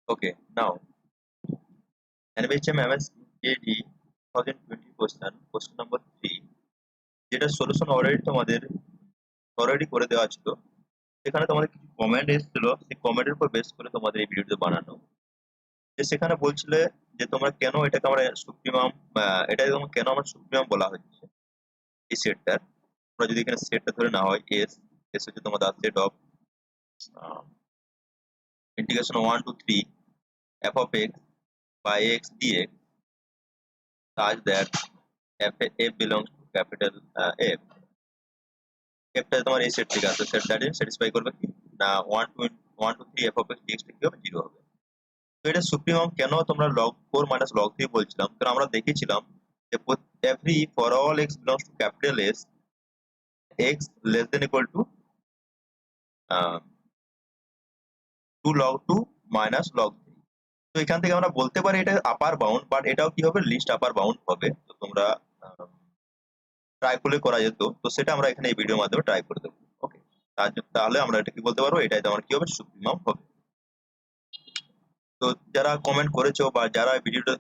Okay, now NBHM MSC 2020 question number 3, যেটা solution already করে দেওয়া ছিল। সেখানে তোমাদের কিছু কমেন্ট এসেছিল, সেই কমেন্টের উপর বেস করে তোমাদের এই ভিডিওটা বানানো। যে সেখানে বলছিলে যে তোমরা কেন এটাকে আমরা সুপ্রিমাম, এটাকে কেন আমরা সুপ্রিমাম বলা হচ্ছে এই সেটটার। তোমরা যদি এখানে সেটটা ধরে না হয় এস হচ্ছে তোমাদের set of integration 1 to 3 f of x by x dx such that f belongs to capital F. Fটা তোমার এই সেট থেকে আসবে, সেটটা স্যাটিসফাই করবে কি না 1 to 3 f of x dx কি হবে 0 হবে। তো এটা সুপ্রিমাম কেন তোমরা log 4 minus log 3 বলছিলাম, কারণ আমরা দেখেছিলাম যে every for all x belongs to capital S, x less than equal to 2 log 2 minus log 3। তো এখান থেকে আমরা বলতে পারি এটা আপার বাউন্ড, বাট এটাও কি হবে লিস্ট আপার বাউন্ড হবে। তো তোমরা ট্রাই করলে করা যেত, তো সেটা আমরা এখানে এই ভিডিওর মাধ্যমে ট্রাই করে দেবো। ওকে, তাহলে আমরা এটা কি বলতে পারবো, এটাই তোমার কি হবে সুপ্রিমাম হবে। তো যারা কমেন্ট করেছো বা যারা ভিডিওটা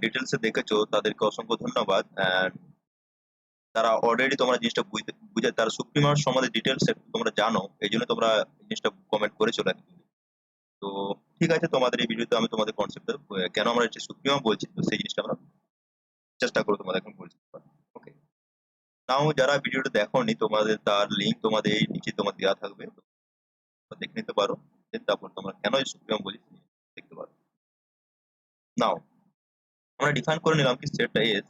ডিটেলসে দেখেছো তাদেরকে অসংখ্য ধন্যবাদ। তারা অলরেডি তোমরা জিনিসটা বুঝে তারা সুপ্রিমার সম্বন্ধে ডিটেলস তোমরা জানো, এই জন্য তোমরা জিনিসটা কমেন্ট করেছো। তো ঠিক আছে, তোমাদের এই ভিডিওতে আমি তোমাদের কনসেপ্ট কেন আমরা এটা সুপ্রিমাম বলছি, তো সেই জিনিসটা আমরা চেষ্টা করবো তোমাদের এখন বলছি। ওকে, নাও যারা ভিডিওটা দেখোনি তোমাদের তার লিঙ্ক তোমাদের এই নিচে তোমার দেওয়া থাকবে, দেখে নিতে পারো। তারপর তোমরা কেন এই সুপ্রিমাম বলি দেখতে পারো। নাও আমরা ডিফাইন করে নিলাম কি সেটটা এস,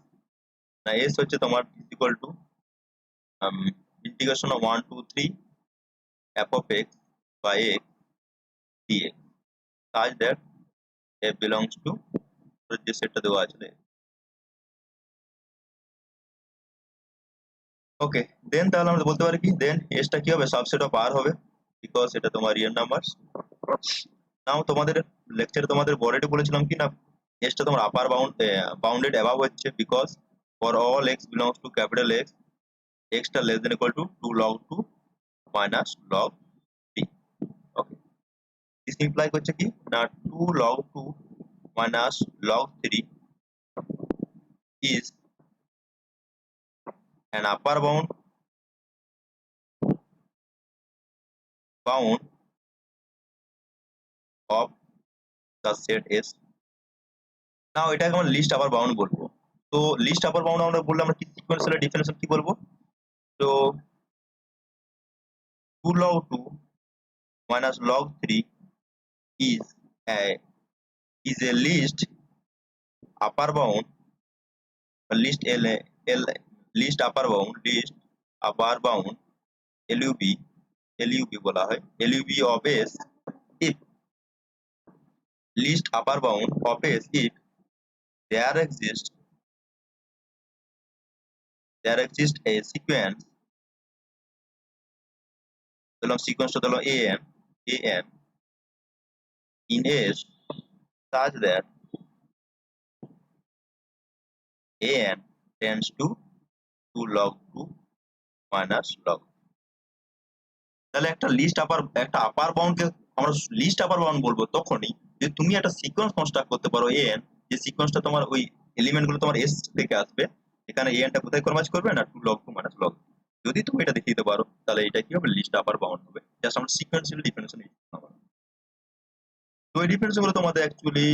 না এস হচ্ছে তোমার equal to integration of 1 to 3 f of x by x dx such that f belongs to যে সেটটা দেওয়া আছে। ওকে, দেন তাহলে আমরা বলতে পারি কি দেন এসটা কি হবে সাবসেট অফ আর হবে, বিকজ এটা তোমার রিয়েল নাম্বারস। নাও তোমাদের লেকচারে তোমাদের বর্ডে বলেছিলাম কি না এসটা তোমার আপার বাউন্ডেড অ্যাবাভ হচ্ছে, because for all x belongs to capital x, extra less than equal to 2 log 2 minus log 3। Okay, this imply করছে কি না 2 log 2 minus log 3 is an upper bound of the set S। নাও এটাকে আমরা list আপার bound বলবো। তো list আপার bound আমরা বললে আমরা কি সিকোয়েন্সিয়াল ডিফারেন্সিয়াল কি বলবো, তো 2 log 2 minus log 3 is a list upper bound, list list upper bound LUB বলা হয়, LUB of S if list upper bound of S if there exists a sequence, তাহলে সিকোয়েন্সটা হলো an in S such that an tends to 2 log 2 minus log। তাহলে একটা আপার বাউন্ডকে আমরা list আপার bound বলবো তখনই যে তুমি একটা সিকোয়েন্স কনস্ট্রাক্ট করতে পারো an, যে সিকোয়েন্সটা তোমার ওই এলিমেন্ট গুলো তোমার এস থেকে আসবে। এখানে an টা কোথায় কনভার্জ করবে না 2 log 2 minus log। যদি তুমি এটা দেখিয়ে দিতে পারো তাহলে এটা কি হবে লিস্ট আপার বাউন্ড হবে। জাস্ট আমরা সিকোয়েন্সিয়াল ডিফারেন্সিয়েশন ইউজ করব। তো এই ডিফারেন্স গুলো তোমাদের অ্যাকচুয়ালি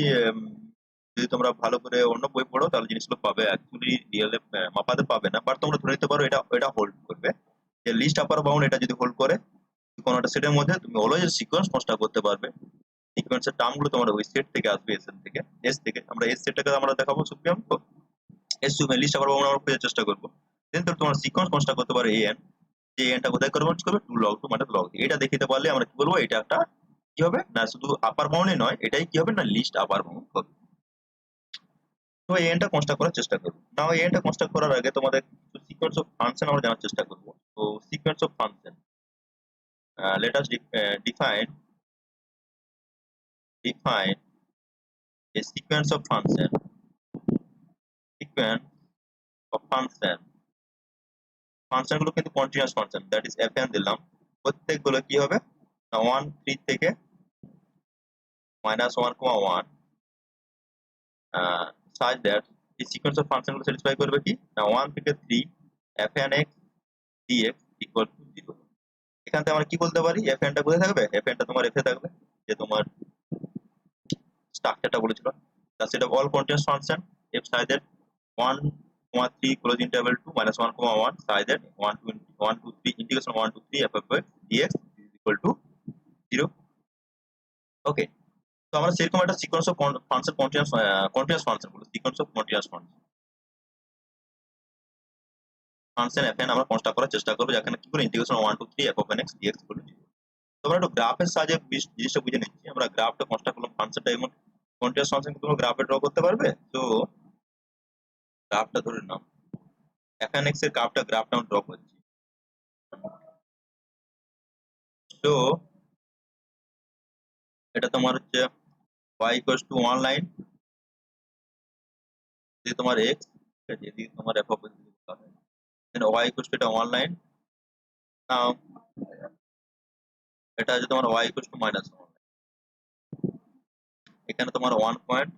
যদি তোমরা ভালো করে অন্য বই পড়ো তাহলে জিনিসগুলো পাবে, অ্যাকচুয়ালি রিয়েলে মাপাতে পাবে না, বাট তোমরা ধরে নিতে পারো এটা হোল্ড করবে। যে লিস্ট আপার বাউন্ড এটা যদি হোল্ড করে কোনো একটা সেটের মধ্যে তুমি অলওয়েজ সিকোয়েন্স কনস্ট্রাক্ট করতে পারবে। সিকোয়েন্সের টার্মগুলো তোমার ওই সেট থেকে আসবে, এস থেকে আমরা এস সেটটাকে আমরা দেখাবো সুপ্রিম। তো এস লিস্ট আপার বাউন্ড আমরা খোঁজার চেষ্টা করবো। দেন তো তোমার সিকোয়েন্স কনস্ট্রাক্ট করতে পারো an, যে এনটা কোথায় কনভার্ট করবে 2 log 2 মানে log। এটা দেখিতে পারলে আমরা কি বলবো এটা একটা কি হবে না শুধু আপার বাউন্ডে নয়, এটাই কি হবে না লিস্ট আপার বাউন্ড হবে। তো এই এনটা কনস্ট্রাক্ট করার চেষ্টা করবো। নাও এই এনটা কনস্ট্রাক্ট করার আগে তোমাদের সিকোয়েন্স অফ ফাংশন আমরা জানার চেষ্টা করবো। তো sequence of function, let us define a sequence of function ফাংশনগুলো কিন্তু continuous function, that is fn দিলাম। প্রত্যেকগুলো কি হবে না 1 3 থেকে minus 1 comma 1 such that the sequence of function গুলো satisfy করবে কি না 1 থেকে 3 fn x dx equal to 0। এখান থেকে আমরা কি বলতে পারি fn টা কোথায় থাকবে, fn টা তোমার f এ থাকবে, যে তোমার স্ট্রাকচারটা বলেছিল, the set of all continuous function f such that 1 comma 3 close interval 2 minus 1 comma 1 such that 1 to 3 integration 1 to 3 f of x dx is equal to 0। ওকে, তো আমরা সেরকম একটা sequence of function continuous function বলি, sequence of continuous function fn আমরা construct করার চেষ্টা করব, যেখানে কি করে integration 1 to 3 f of n x dx equal to 0। তো আমরা একটু গ্রাফের সাহায্যে জিনিসটা বুঝে নিচ্ছি। আমরা গ্রাফটা কনস্ট্রাক্ট করলাম, ফাংশনটা এমন কন্টিনিউয়াস ফাংশন তোমরা গ্রাফে ড্র করতে পারবে। তো গ্রাফটা ধরে নাও fn x এর গ্রাফটা আমরা ড্র করছি। তো এটা তোমার হচ্ছে y ইকুয়ালস টু 1 লাইন, যে তোমার x, ঠিক আছে, এদিকে তোমার f of x হবে, দেন y ইকুয়ালস টু এটা 1 লাইন। নাও এটা হচ্ছে তোমার y ইকুয়ালস টু মাইনাস 1, এখানে তোমার 1 পয়েন্ট,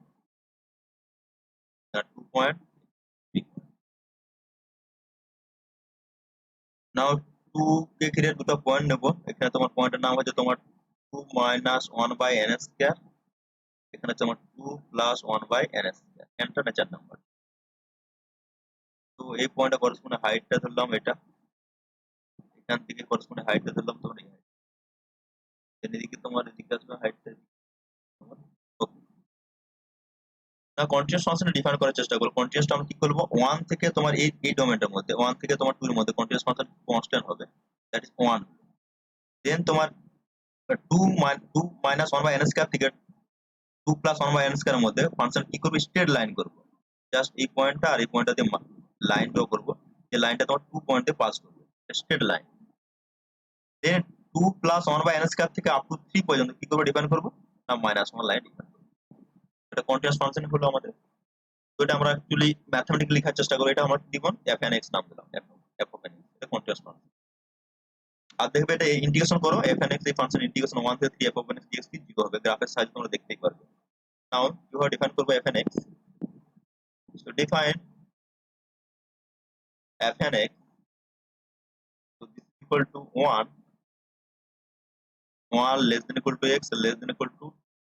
2 পয়েন্ট। নাও 2 কে ঘিরে দুটো পয়েন্ট নেব, এখানে তোমার পয়েন্টের নাম হচ্ছে তোমার 2 মাইনাস 1 বাই n স্কয়ার, এখানে হচ্ছে তোমার 2 প্লাস 1 বাই n স্কয়ার, nটা নেচার নাম্বার। তো এই পয়েন্টে করসপন্ডিং হাইটটা ধরলাম এটা, এখান থেকে করসপন্ডিং হাইটটা ধরলাম তোমার এই হাইট, এদিকে তোমার এদিকে আসবে হাইটটা। না কন্টিনিউয়াস ফাংশন ডিফাইন করার চেষ্টা করব। কন্টিনিউয়াসটা আমরা কি করব, 1 থেকে তোমার এই ডোমেইনটার মধ্যে 1 থেকে তোমার 2 এর মধ্যে কন্টিনিউয়াস ফাংশন কনস্ট্যান্ট হবে, দ্যাট ইজ 1। দেন তোমার 2 মাইনাস 1 বাই n স্কয়ার থেকে 2 প্লাস 1 বাই n স্কয়ার এর মধ্যে ফাংশন কি করবে, স্ট্রেট লাইন করব। জাস্ট এই পয়েন্টটা আর এই পয়েন্টটা দিয়ে লাইন ড্র করব, এই লাইনটা তোমার 2 পয়েন্টে পাস করবে, straight line. Then 2 plus 1 by n square থেকে আপ টু 3 পর্যন্ত কি করব, ডিফাইন করব না মাইনাস 1 লাইন ডিফাইন করব। এটা কন্টিনিউয়াস ফাংশন হলো আমাদের। তো এটা আমরা অ্যাকচুয়ালি ম্যাথমেটিক্যালি লেখার চেষ্টা করব, এটা আমরা কি দিব fn x নাম দিলাম, f of n, এটা কন্টিনিউয়াস ফাংশন। আর দেখবে এটা ইন্টিগ্রেশন করো fn x, এই ফাংশন ইন্টিগ্রেশন 1 থেকে 3 f of n x dx কি 0 হবে, গ্রাফের সাইজ তোমরা দেখতেই পারবে। নাও কিভাবে ডিফাইন করব fn x, so define fn x, so this is equal to 1 less than equal to x less than equal to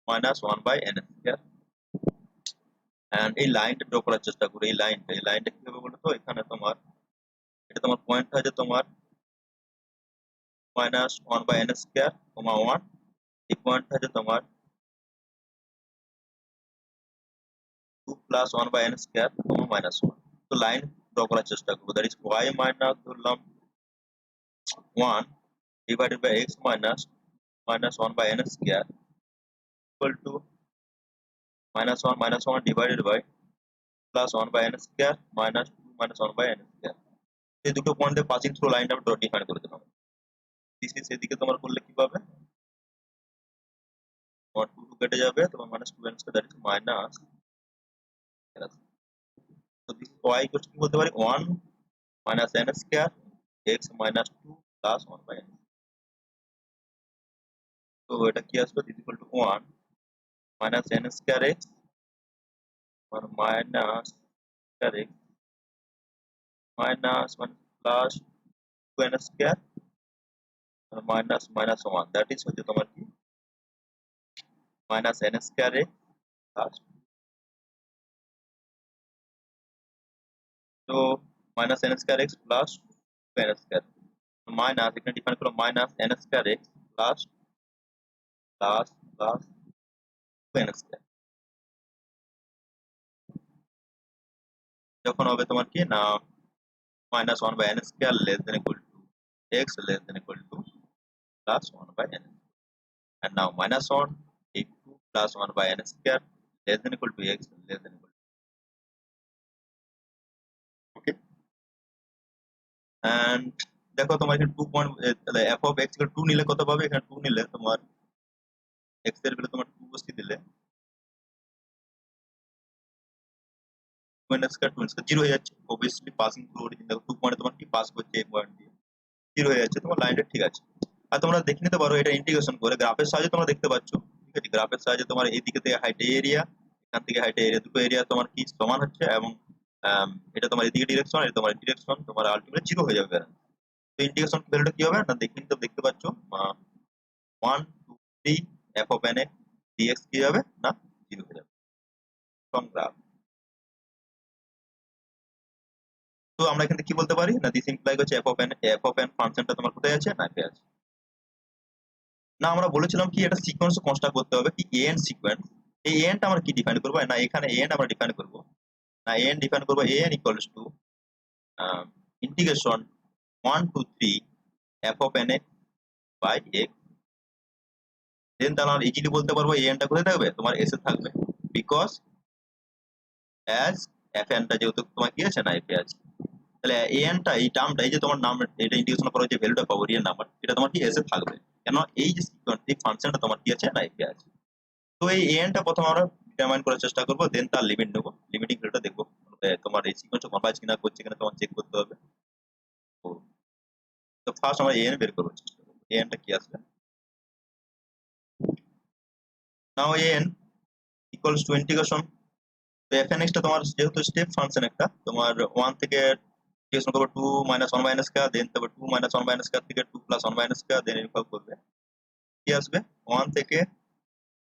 minus 1 by n square। and এই লাইনটা ড্র করার চেষ্টা করি, এই লাইনটা কি হবে বলো তো, এখানে তোমার এটা তোমার পয়েন্ট আছে তোমার minus 1 by n square, 1, এই পয়েন্ট আছে তোমার 2 plus 1 by n square, minus 1। তো লাইন ড্র করার চেষ্টা করবো, দ্যাট ইজ y মাইনাস ধরলাম 1 divided by x minus 1 by n square equal to minus 1 divided by plus 1 by n square minus 2 minus 1 by n square। এই দুটো পয়েন্টে passing through লাইনটা আমরা ডিফাইন করে দিলাম। দিস এদিকে তোমার করলে কি পাবে, তোমার 2 2 কেটে যাবে, তোমার minus 2n square, that is minus. তো দিস y ইকুয়াল টু কি বলতে পারি 1 minus n square x minus 2 plus 1 by n। তো এটা কি আসবে, this equal to 1 minus n square x or minus square x minus 1 plus 2n square or minus 1, that is হচ্ছে তোমার কি minus n square x plus, তো minus n square x plus 2n square minus, এখানে define করো minus n square x plus 2n square, যখন হবে তোমার কি না minus 1 by n square less than equal to x less than equal to plus 1 by n, and now minus 1 is 2 plus 1 by n square less than equal to x less than equal to, okay। and দেখো তোমার এখানে 2 point, তাহলে f of x এর 2 নিলে কত পাবে, এখানে 2 নিলে তোমার x এর ভ্যালু তোমার 2 বসিয়ে দিলে 2n স্কয়ার 0 হয়ে যাচ্ছে, obviously পাসিং থ্রু অরিজিন। দেখো 2 পয়েন্টে তোমার কি পাস করছে এই পয়েন্ট দিয়ে, 0 হয়ে যাচ্ছে, তোমার লাইনটা ঠিক আছে। আর তোমরা দেখে নিতে পারো এটা ইন্টিগ্রেশন করে গ্রাফের সাহায্যে তোমরা দেখতে পাচ্ছ, ঠিক আছে, গ্রাফের সাহায্যে তোমার এই দিকে থেকে হাইট এরিয়া, এখান থেকে হাইট এরিয়া, দুটো এরিয়া তোমার কি সমান হচ্ছে, এবং এটা তোমার এদিকে ডিরেকশন, এটা তোমার ডিরেকশন, তোমার আলটিমেট জিরো হয়ে যাবে। তো ইন্টিগ্রেশন ভ্যালুটা কি হবে না, দেখি তো দেখতে পাচ্ছ 1 2 3 f of n dx কি হবে না জিরো হয়ে যাবে ফ্রম গ্রাফ। তো আমরা এখান থেকে কি বলতে পারি না, দিস ইমপ্লাই হচ্ছে f of n ফাংশনটা তোমার কোথায় আছে না আছে। না আমরা বলেছিলাম কি এটা সিকোয়েন্স কনস্ট্রাক্ট করতে হবে, কি an সিকোয়েন্স। এই an টা আমরা কি ডিফাইন করব না, এখানে an আমরা ডিফাইন করব না, an ডিফাইন করব an equals to integration 1 to 3 f of n by x। Then তাহলে আমরা ইজিলি বলতে পারবো an টা কোথায় থাকবে, তোমার s এ থাকবে, বিকজ অ্যাজ fn টা যেহেতু তোমার কি আছে না f এ আছে। তাহলে an টা এই টার্মটা, এই যে তোমার নাম, এটা ইন্টিগ্রেশন করার যে ভ্যালুটা পাবো রিয়েল নাম্বার, এটা তোমার কি s এ থাকবে, কেন এই যে সিকোয়েন্স এই ফাংশনটা তোমার কি আছে না f এ আছে। তো এই an টা প্রথমে আমরা ডিটারমাইন করার চেষ্টা করব, দেন তার লিমিট নেব, লিমিটিং ভ্যালুটা দেখবো তোমার এই সিকোয়েন্সটা কনভার্জ কিনা করছে কিনা তোমার চেক করতে হবে। তো ফার্স্ট আমরা an বের করব, চেষ্টা করব an টা কি আসবে। নাও an ইকুয়ালস টু ইন্টিগ্রেশন, তো fnx টা তোমার যেহেতু স্টেপ ফাংশন একটা, তোমার 1 থেকে ইন্টিগ্রেশন করবে 2 মাইনাস 1 মাইনাস কা, দেন তারপর 2 মাইনাস 1 মাইনাস কা থেকে 2 প্লাস 1 মাইনাস কা, দেন ইনফল করবে কি আসবে 1 থেকে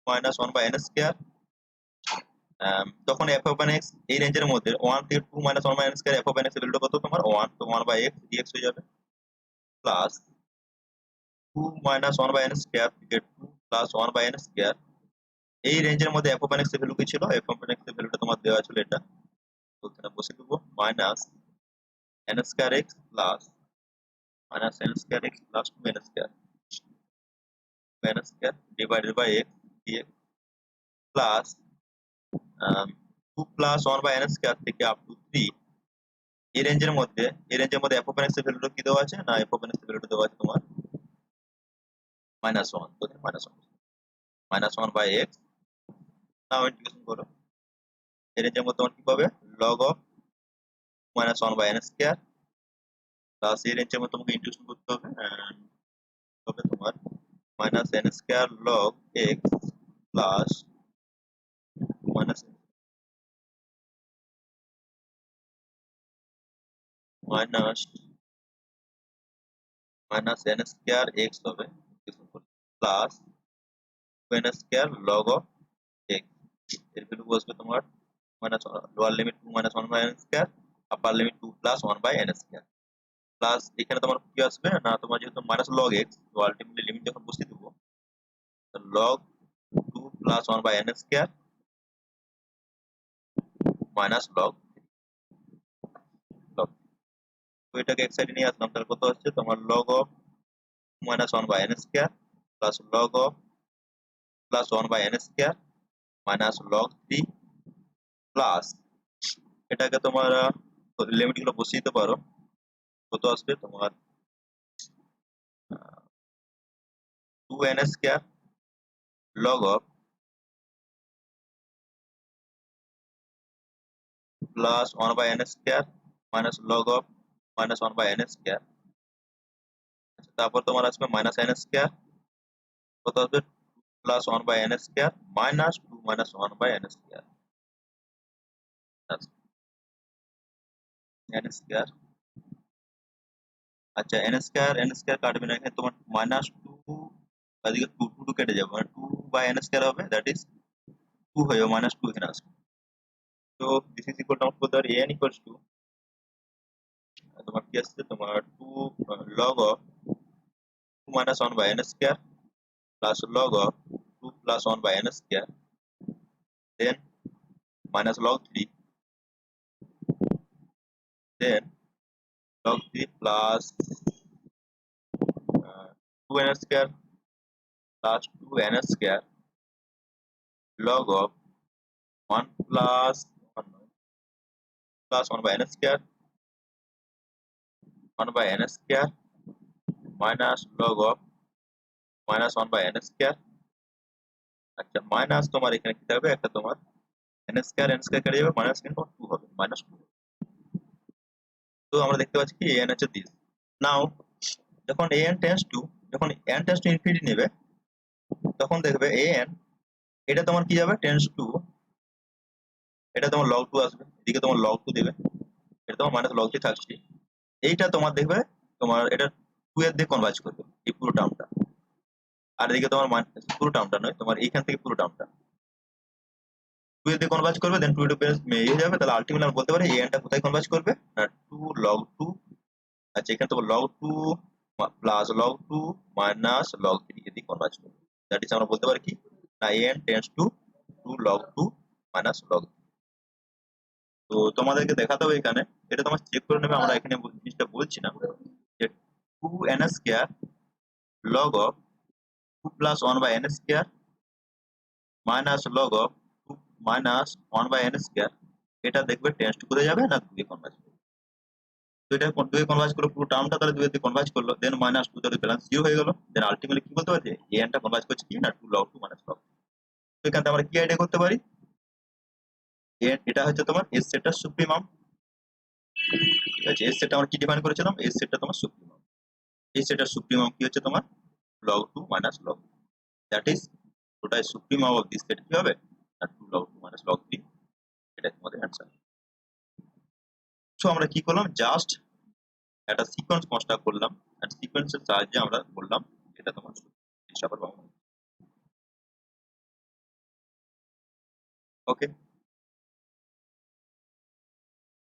মাইনাস 1 বাই n স্কয়ার। তখন f অফ n x এই রেঞ্জের মধ্যে 1 থেকে 2 minus 1 by n square, f of n x এর ভ্যালুটা কত তোমার 1, তো 1 বাই x dx হয়ে যাবে, plus 2 minus 1 by n square থেকে 2 প্লাস 1 বাই n স্কয়ার। এই রেঞ্জের মধ্যে f অফ n x এর ভ্যালু কি ছিল, f অফ n x এর ভ্যালুটা তোমার দেওয়া ছিল এটা, তো এখানে বসে দেবো minus n square x plus minus n square x plus 2n square divided by x dx, plus 2 plus 1 by n square থেকে আপ টু 3। এই রেঞ্জের মধ্যে f অফ n x এর ভ্যালুটা কি দেওয়া আছে না, f অফ n x এর ভ্যালুটা দেওয়া আছে তোমার -1, তো -1 বাই x। নাও ইন্টিগ্রেশন করো, এই রেঞ্জের মধ্যে তোমার কি পাবে log of -1 by n square, plus এই রেঞ্জের মধ্যে তোমাকে ইন্টিগ্রেশন করতে হবে, and হবে তোমার minus n square log x plus minus minus minus n square x হবে, plus 2n square log of x। এর ভ্যালু বসবে তোমার minus lower limit 2 minus 1 by n square, upper limit 2 plus 1 by n square, plus এখানে তোমার কি আসবে না, তোমার যেহেতু মাইনাস log x, তো আলটিমেটলি লিমিট যখন বসিয়ে দেবো log 2 plus 1 by n square minus log log। তো এটাকে এক সাইডে নিয়ে আসলাম, তাহলে কত হচ্ছে তোমার log of minus 1 by n square plus log of plus 1 by n square minus log 3, plus এটাকে তোমার লিমিট গুলো বসিয়ে দিতে পারো, কত আসবে তোমার 2n square log of plus 1 by n square minus log of minus 1 by n square. তারপর তোমার আসবে মাইনাস n স্কয়ার, কত আসবে plus 1 by n square minus 2 minus 1 by n square, n square. আচ্ছা n স্কয়ার কাটবে না, এখানে তোমার মাইনাস 2 এদিকে 2 2 কেটে যাবে, মানে 2 বাই n স্কয়ার হবে, দ্যাট ইজ 2 হয়ে যাবে, মাইনাস 2 এখানে আসবে। তো দিস ইজ ইকুয়াল টু আমরা বলতে পারি n ইকুয়ালস টু তোমার কি আসছে তোমার 2 log of 2 minus 1 by n square plus log of 2 plus 1 by n square, then minus log 3, then log 3 plus 2n square plus 2n square log of 1 plus 1 by n square 1 by n square minus log of minus 1 by n square. আচ্ছা minus তোমার এখানে কি থাকবে একটা তোমার n square কেটে যাবে, minus কিন্তু 2 হবে, মাইনাস 2। তো আমরা দেখতে পাচ্ছি কি an হচ্ছে দিস। নাও যখন an টেন্ডস টু যখন n টেন্ডস টু ইনফিনিটি নেবে, তখন দেখবে an এটা তোমার কি যাবে টেন্স টু, এটা তোমার লগ টু আসবে, এদিকে তোমার লগ টু দেবে, এটা তোমার মাইনাস লগ থ্রি থাকছে। এইটা তোমার দেখবে তোমার এটা টু এর দিকে কনভার্জ করবে এই পুরো টার্মটা, আর এদিকে তোমার পুরো টার্মটা নয়, তোমার এইখান থেকে পুরো টার্মটা টু এর দিকে কনভার্জ করবে, দেন টু টু বেস হয়ে যাবে। তাহলে আলটিমেটলি আমরা বলতে পারি এই এনটা কোথায় কনভার্জ করবে না টু লগ টু, আচ্ছা এখানে তোমার log two plus log two minus log three এদিকে কনভার্জ করবে। দ্যাট ইজ আমরা বলতে পারি কি না n tends to two log two minus log. তো তোমাদেরকে দেখাতে হবে এখানে, এটা তোমার চেক করে নেবে, আমরা এখানে জিনিসটা বলছি না যে two n square log of two plus one by n square minus log of two minus one by n square, এটা দেখবে টেন্স টু করে যাবে না দুই কনভার্জ করবে। তো এটা দুই কনভার্জ করলো পুরো টার্মটা, তাহলে দুই দিয়ে কনভার্জ করলো, দেন মাইনাস টু তাহলে ব্যালেন্স জিরো হয়ে গেল। দেন আলটিমেটলি কি বলতে পারি যে এনটা কনভার্জ করছে কি না two log two minus log. তো এখান থেকে আমরা কি আইডিয়া করতে পারি, এটা হচ্ছে তোমার এস সেটটা সুপ্রিমাম। ঠিক আছে, এস সেটটা আমরা কি ডিফাইন করেছিলাম, এস সেটটা তোমার সুপ্রিমাম, এই সেটের সুপ্রিমাম কি হচ্ছে তোমার log two minus log, that is total supremum of this set কি হবে না two log two minus log three, এটা তোমাদের অ্যান্সার। সো আমরা কি করলাম, জাস্ট একটা সিকোয়েন্স কনস্ট্রাক্ট করলাম, এন্ড সিকোয়েন্সের সাহায্যে আমরা বললাম এটা তোমার হিসাবের বাংলা। ওকে।